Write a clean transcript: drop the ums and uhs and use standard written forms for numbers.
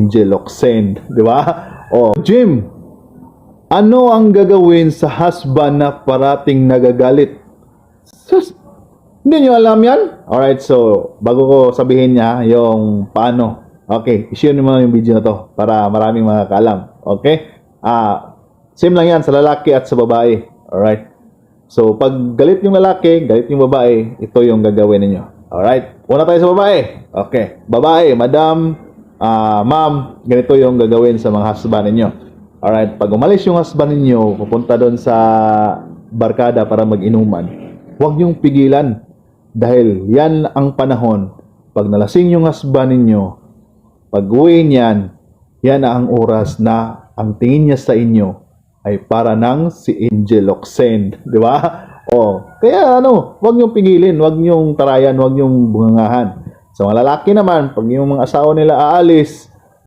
Angel Oxen, di ba? Oh, Jim, ano ang gagawin sa husband na parating nagagalit? Sus, hindi nyo alam yan? Alright, so, bago ko sabihin niya yung paano, okay, i-share nyo muna yung video na to para maraming makakaalam. Okay? Same lang yan sa lalaki at sa babae. Alright? So, pag galit yung lalaki, galit yung babae, ito yung gagawin ninyo. Alright? Una tayo sa babae. Okay. Babae, madam, ma'am, ganito yung gagawin sa mga husband ninyo. Alright? Pag umalis yung husband ninyo, pupunta doon sa barkada para mag-inuman, huwag niyong pigilan. Dahil yan ang panahon, pag nalasing yung husband ninyo, pag uwi niyan, yan ang oras na ang tingin niya sa inyo ay para ng si Angel Oxen, di ba? Oh, kaya wag niyong pigilin, wag niyong tarayan, wag niyong bungangahan. Sa mga lalaki naman, pag yung mga asawa nila aalis,